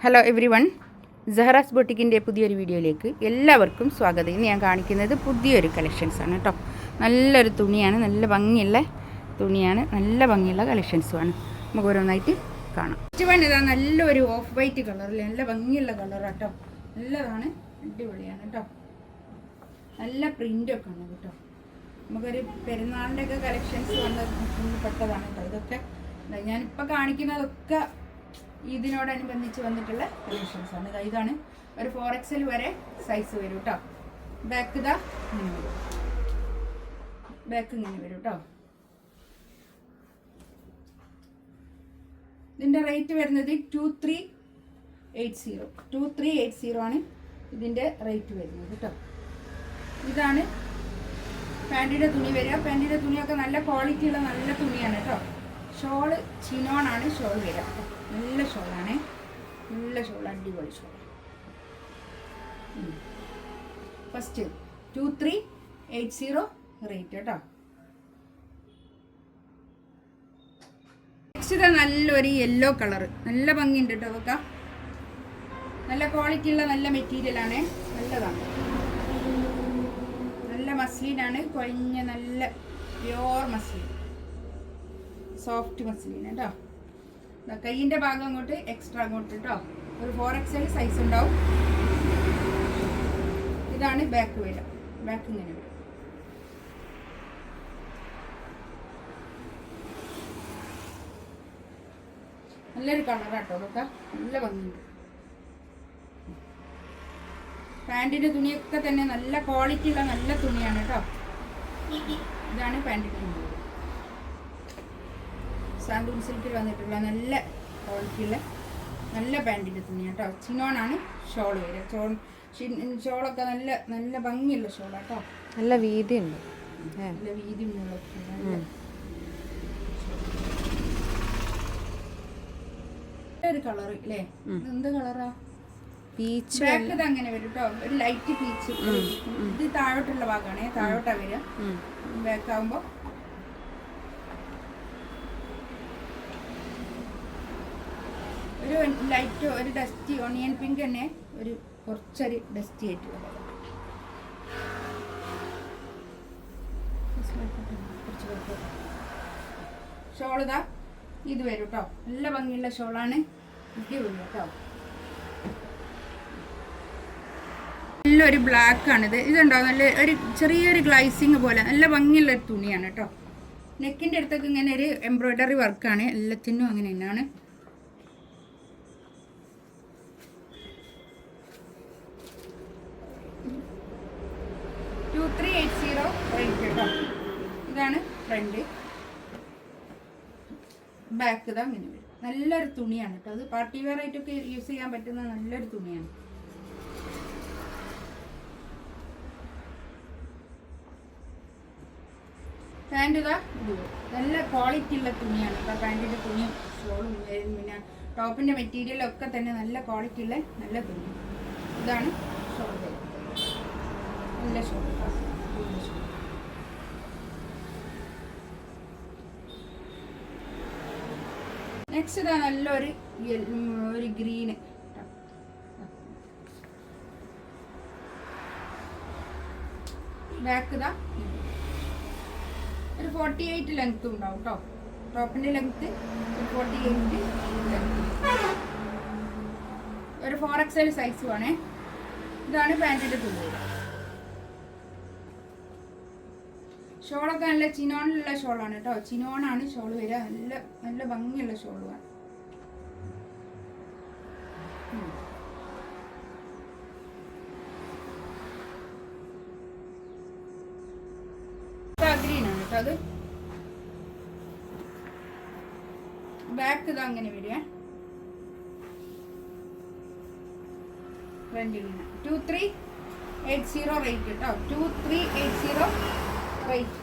Hello every one, സഹറാസ് ബൊട്ടിക്കിൻ്റെ പുതിയൊരു വീഡിയോയിലേക്ക് എല്ലാവർക്കും സ്വാഗതം. ഇന്ന് ഞാൻ കാണിക്കുന്നത് പുതിയൊരു കളക്ഷൻസാണ് കേട്ടോ. നല്ലൊരു തുണിയാണ്, നല്ല ഭംഗിയുള്ള തുണിയാണ്, നല്ല ഭംഗിയുള്ള കളക്ഷൻസുമാണ്. നമുക്ക് ഓരോന്നായിട്ട് കാണാം. ഫസ്റ്റ് വൺ ഇതാ, നല്ലൊരു ഓഫ് വൈറ്റ് കളറിൽ നല്ല ഭംഗിയുള്ള കളറാണ് കേട്ടോ. നല്ലതാണ്, അടിപൊളിയാണ് കേട്ടോ. നല്ല പ്രിൻ്റൊക്കെ ആണ് കേട്ടോ. നമുക്കൊരു പെരുന്നാളിൻ്റെ ഒക്കെ കളക്ഷൻസ് പെട്ടതാണ് കേട്ടോ. ഇതൊക്കെ ഞാനിപ്പോൾ കാണിക്കുന്നതൊക്കെ ഇതിനോടനുബന്ധിച്ച് വന്നിട്ടുള്ള കളക്ഷൻസ് ആണ്. ഇതാണ് ഒരു 4XL വരെ സൈസ് വരും കേട്ടോ. ബാക്ക് ഇതാ ഇങ്ങനെ വരും, ബാക്ക് ഇങ്ങനെ വരും കേട്ടോ. ഇതിൻ്റെ റേറ്റ് വരുന്നത് 2380 ആണ് ഇതിൻ്റെ റേറ്റ് വരുന്നത് കേട്ടോ. ഇതാണ് പാൻറ്റിൻ്റെ തുണി വരിക. പാൻറ്റിൻ്റെ തുണിയൊക്കെ നല്ല ക്വാളിറ്റിയുള്ള നല്ല തുണിയാണ് കേട്ടോ. ഷോള് ചിനോണാണ് ഷോൾ വരിക. നല്ല ഷോളാണ്, നല്ല ഷോൾ, അടിപൊളി ഷോൾ. ഫസ്റ്റ് 2380 റേറ്റ് കേട്ടോ. നെക്സ്റ്റ് ഇതാ നല്ലൊരു യെല്ലോ കളറ്, നല്ല ഭംഗിയുണ്ട് കേട്ടോ. വെക്ക നല്ല ക്വാളിറ്റി ഉള്ള നല്ല മെറ്റീരിയലാണ്, നല്ലതാണ്. നല്ല മസ്ലിനാണ്, കൊഴിഞ്ഞ നല്ല പ്യോർ മസ്ലിൻ, സോഫ്റ്റ് മസ്ലിൻ കേട്ടോ. കൈയിൻ്റെ ഭാഗം അങ്ങോട്ട് എക്സ്ട്രാ അങ്ങോട്ട് കേട്ടോ. ഒരു 4XL സൈസ് ഉണ്ടാവും. ഇതാണ് ബാക്ക് വരിക, ബാക്ക് ഇങ്ങനെ വരും. നല്ലൊരു കളറാട്ടോ അതൊക്കെ, നല്ല ഭംഗിയുണ്ട്. പാൻറ്റിൻ്റെ തുണിയൊക്കെ തന്നെ നല്ല ക്വാളിറ്റി ഉള്ള നല്ല തുണിയാണ് കേട്ടോ. ഇതാണ് പാൻറ്റിൻ്റെ തുണി, സാൻഡൂൺ സിൽക്കിൽ വന്നിട്ടുള്ള നല്ല ക്വാളിറ്റിയുള്ള നല്ല പാൻറ്റിൻ്റെ തുണിയാണ് കേട്ടോ. ചിനോണാണ് ഷോൾ വരിക. ഷോളൊക്കെ നല്ല നല്ല ഭംഗിയുള്ള ഷോളാണ് കേട്ടോ. നല്ല വീതിയുണ്ട്, നല്ല വീതിയുള്ള ഒരു കളർ അല്ലേ. എന്ത് കളറാ? പീച്ച്. ബാക്ക് ഇത് അങ്ങനെ വരും കേട്ടോ, ഒരു ലൈറ്റ് പീച്ച്. ഇത് താഴോട്ടുള്ള ഭാഗമാണ്, താഴോട്ടാ വരിക. ബാക്ക് ആകുമ്പോൾ ഒരു ലൈറ്റ്, ഒരു ഡസ്റ്റി ഓണിയൻ പിങ്ക് തന്നെ, ഒരു കുറച്ചൊരു ഡസ്റ്റി ആയിട്ട് വരും. ഷോൾ ഇതാ ഇത് വരും കേട്ടോ. നല്ല ഭംഗിയുള്ള ഷോളാണ്, അടിപൊളി കേട്ടോ. നല്ലൊരു ബ്ലാക്ക് ആണിത്. ഇതുണ്ടോ, നല്ല ഒരു ചെറിയൊരു ഗ്ലൈസിങ് പോലെ നല്ല ഭംഗിയുള്ള ഒരു തുണിയാണ് കേട്ടോ. നെക്കിൻ്റെ അടുത്തൊക്കെ ഇങ്ങനെ ഒരു എംബ്രോയ്ഡറി വർക്കാണ്, എല്ലാത്തിനും അങ്ങനെ തന്നെയാണ്. ഇതാണ് ഫ്രണ്ട്, ബാക്ക് ഇതാ അങ്ങനെ വരും. നല്ലൊരു തുണിയാണ് കേട്ടോ. അത് പാർട്ടി വെയർ ആയിട്ടൊക്കെ യൂസ് ചെയ്യാൻ പറ്റുന്ന നല്ലൊരു തുണിയാണ്. പാൻറ് ഇതാ ഇത് നല്ല ക്വാളിറ്റി ഉള്ള തുണിയാണ് കേട്ടോ. പാൻറ്റിൻ്റെ തുണിയും ഷോളും പിന്നെ ടോപ്പിൻ്റെ മെറ്റീരിയലും ഒക്കെ തന്നെ നല്ല ക്വാളിറ്റി ഉള്ള നല്ല തുണി. ഇതാണ് ഷോൾ, നല്ല ഷോൾ. നെക്സ്റ്റ് ഇതാ നല്ലൊരു ഒരു ഗ്രീന്, ബാക്ക് ഇതാ ഒരു 48 ലെങ്ത്തും ഉണ്ടാവും കേട്ടോ. ടോപ്പിൻ്റെ ലെങ്ത്ത് 48 ലെങ്ത്ത്, ഒരു 4XL സൈസും ആണേ. ഇതാണ് പാൻറ്റിൻ്റെ തുണി. ഷോളൊക്കെ നല്ല ചിനോണിലുള്ള ഷോളാണ് കേട്ടോ. ചിനോണാണ് ഷോൾ വരിക. നല്ല നല്ല ഭംഗിയുള്ള ഷോളുമാണ്. ഗ്രീനാണ് കേട്ടോ അത്. ബാക്ക് ഇത് അങ്ങനെ വരിക. ഫ്രണ്ടിൽ 2380 റേറ്റ് കേട്ടോ. 2380 റേറ്റ്.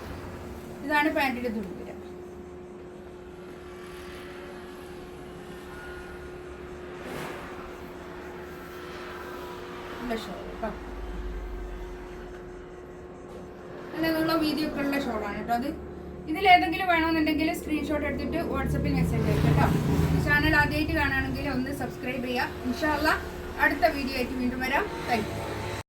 ഇതാണ് പാൻറ്റിൻ്റെ തുണി വരിക. നല്ല ഷോൾ കേട്ടോ, നല്ല നീളം വീതിയൊക്കെ ഉള്ള ഷോളാണ് കേട്ടോ. അത് ഇതിലേതെങ്കിലും വേണമെന്നുണ്ടെങ്കിൽ സ്ക്രീൻഷോട്ട് എടുത്തിട്ട് വാട്സപ്പിൽ മെസ്സേജ് അയക്കാം കേട്ടോ. ചാനൽ ആദ്യമായിട്ട് കാണുകയാണെങ്കിൽ ഒന്ന് സബ്സ്ക്രൈബ് ചെയ്യുക. ഇൻഷാ അല്ലാ അടുത്ത വീഡിയോ ആയിട്ട് വീണ്ടും വരാം. Thank you.